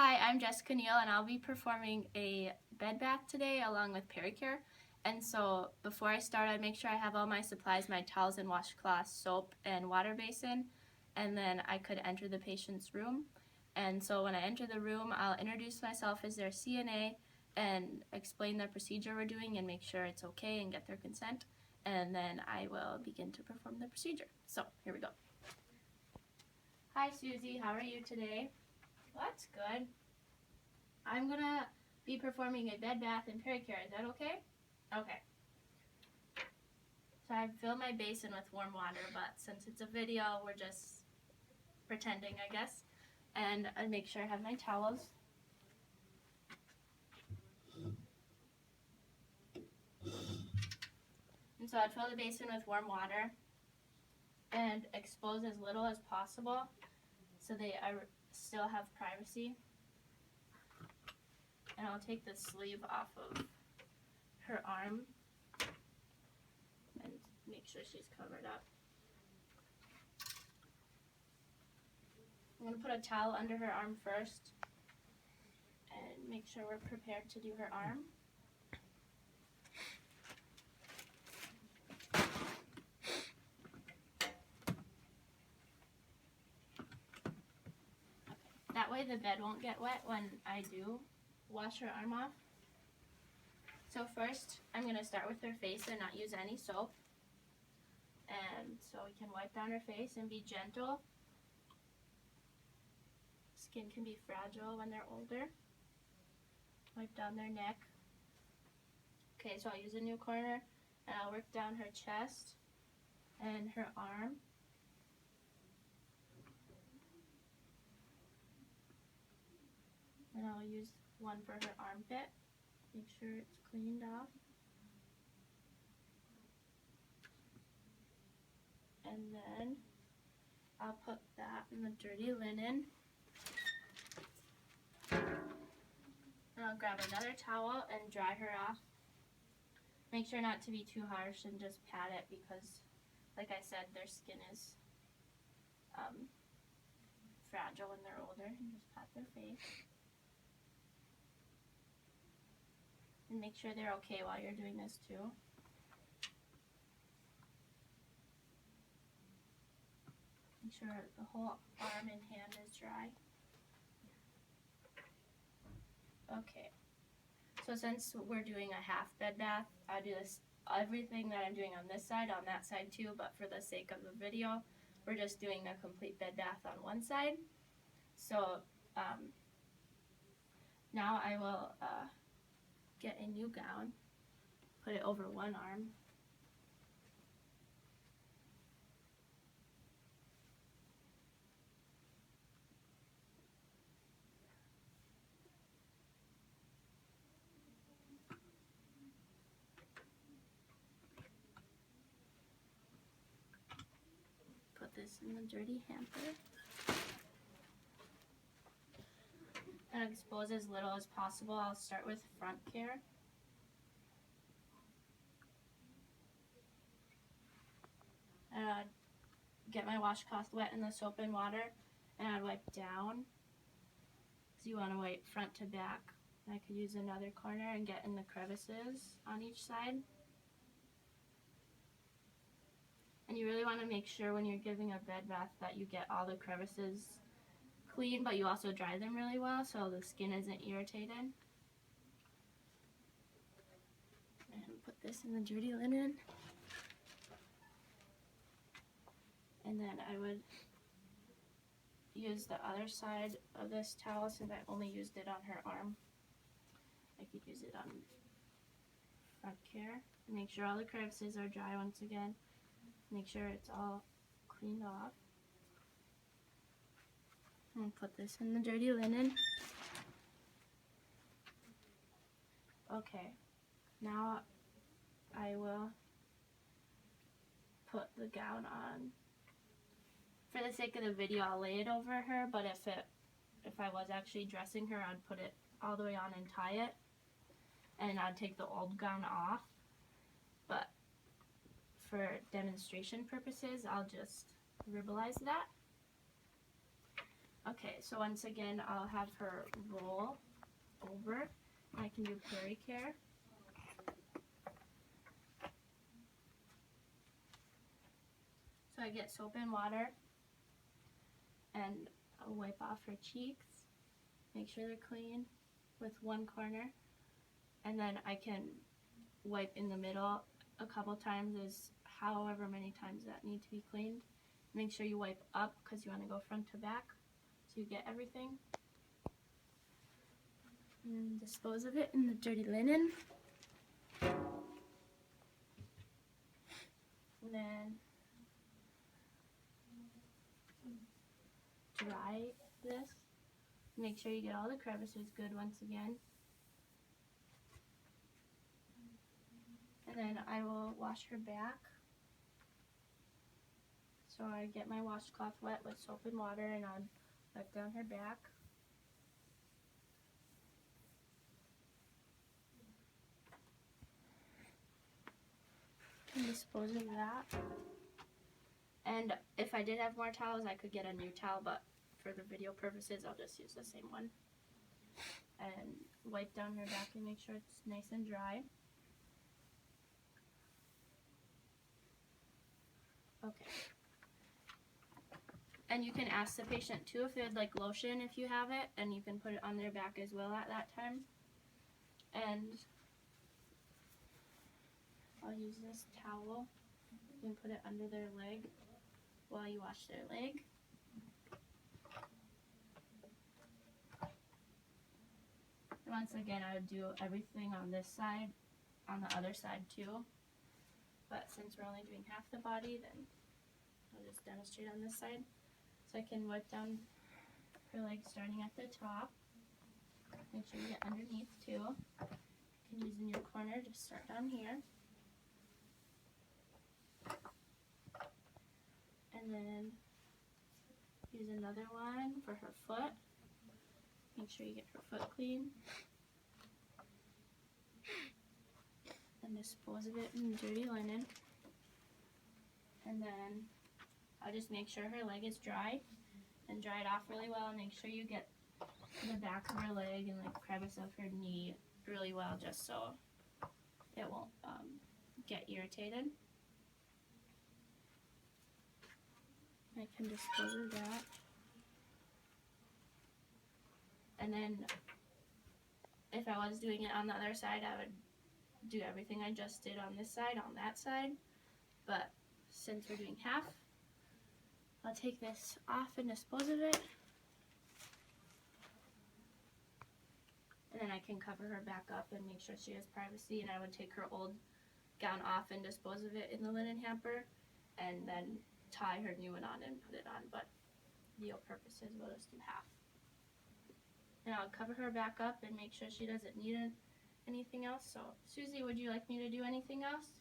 Hi, I'm Jessica Neal and I'll be performing a bed bath today along with Peri. And so before I start, I'd make sure I have all my supplies, my towels and washcloths, soap and water basin, and then I could enter the patient's room. And so when I enter the room, I'll introduce myself as their CNA and explain the procedure we're doing and make sure it's okay and get their consent. And then I will begin to perform the procedure. So here we go. Hi Susie, how are you today? Well, that's good. I'm gonna be performing a bed bath and pericure. Is that okay? Okay. So I've filled my basin with warm water, but since it's a video, we're just pretending, I guess. And I make sure I have my towels. And so I'd fill the basin with warm water and expose as little as possible so they still have privacy. And I'll take the sleeve off of her arm and make sure she's covered up. I'm going to put a towel under her arm first and make sure we're prepared to do her arm. That way the bed won't get wet when I do wash her arm off. So first, I'm going to start with her face and not use any soap. And so we can wipe down her face and be gentle. Skin can be fragile when they're older. Wipe down their neck. Okay, so I'll use a new corner and I'll work down her chest and her arm. And I'll use one for her armpit. Make sure it's cleaned off. And then I'll put that in the dirty linen. And I'll grab another towel and dry her off. Make sure not to be too harsh and just pat it because, like I said, their skin is fragile when they're older. And just pat their face. And make sure they're okay while you're doing this too. Make sure the whole arm and hand is dry. Okay, so since we're doing a half bed bath, I do this everything that I'm doing on this side, on that side too, but for the sake of the video, we're just doing a complete bed bath on one side. So now I will get a new gown, put it over one arm. Put this in the dirty hamper. And expose as little as possible. I'll start with front care. And I'd get my washcloth wet in the soap and water, and I'd wipe down. So you want to wipe front to back. And I could use another corner and get in the crevices on each side. And you really want to make sure when you're giving a bed bath that you get all the crevices clean, but you also dry them really well so the skin isn't irritated. And put this in the dirty linen. And then I would use the other side of this towel since I only used it on her arm. I could use it on front care. And make sure all the crevices are dry once again. Make sure it's all cleaned off. And put this in the dirty linen. Okay, now I will put the gown on. For the sake of the video, I'll lay it over her, but if I was actually dressing her, I'd put it all the way on and tie it. And I'd take the old gown off. But for demonstration purposes, I'll just ribbleize that. Okay, so once again, I'll have her roll over. I can do Peri care. So I get soap and water, and I'll wipe off her cheeks, make sure they're clean with one corner, and then I can wipe in the middle a couple times, as however many times that need to be cleaned. Make sure you wipe up because you want to go front to back so you get everything. And dispose of it in the dirty linen. And then dry this. Make sure you get all the crevices good once again. And then I will wash her back. So I get my washcloth wet with soap and water, and I'll wipe down her back. And dispose of that. And if I did have more towels, I could get a new towel, but for the video purposes, I'll just use the same one. And wipe down her back and make sure it's nice and dry. Okay. And you can ask the patient too if they'd like lotion if you have it, and you can put it on their back as well at that time. And I'll use this towel. You can put it under their leg while you wash their leg. And once again, I would do everything on this side, on the other side too. But since we're only doing half the body, then I'll just demonstrate on this side. So I can wipe down her leg starting at the top. Make sure you get underneath too. You can use in your corner, just start down here. And then use another one for her foot. Make sure you get her foot clean. And dispose of it in dirty linen. And then I'll just make sure her leg is dry and dry it off really well, and make sure you get the back of her leg and the crevice of her knee really well, just so it won't get irritated. I can dispose of that. And then if I was doing it on the other side, I would do everything I just did on this side, on that side. But since we're doing half, I'll take this off and dispose of it. And then I can cover her back up and make sure she has privacy. And I would take her old gown off and dispose of it in the linen hamper, and then tie her new one on and put it on. But video purposes, we'll just do half. And I'll cover her back up and make sure she doesn't need anything else. So, Susie, would you like me to do anything else?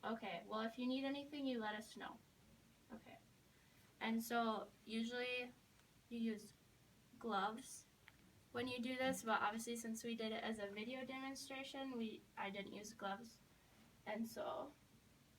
Okay, well, if you need anything, you let us know. Okay. And so, usually, you use gloves when you do this, but obviously, since we did it as a video demonstration, I didn't use gloves. And so,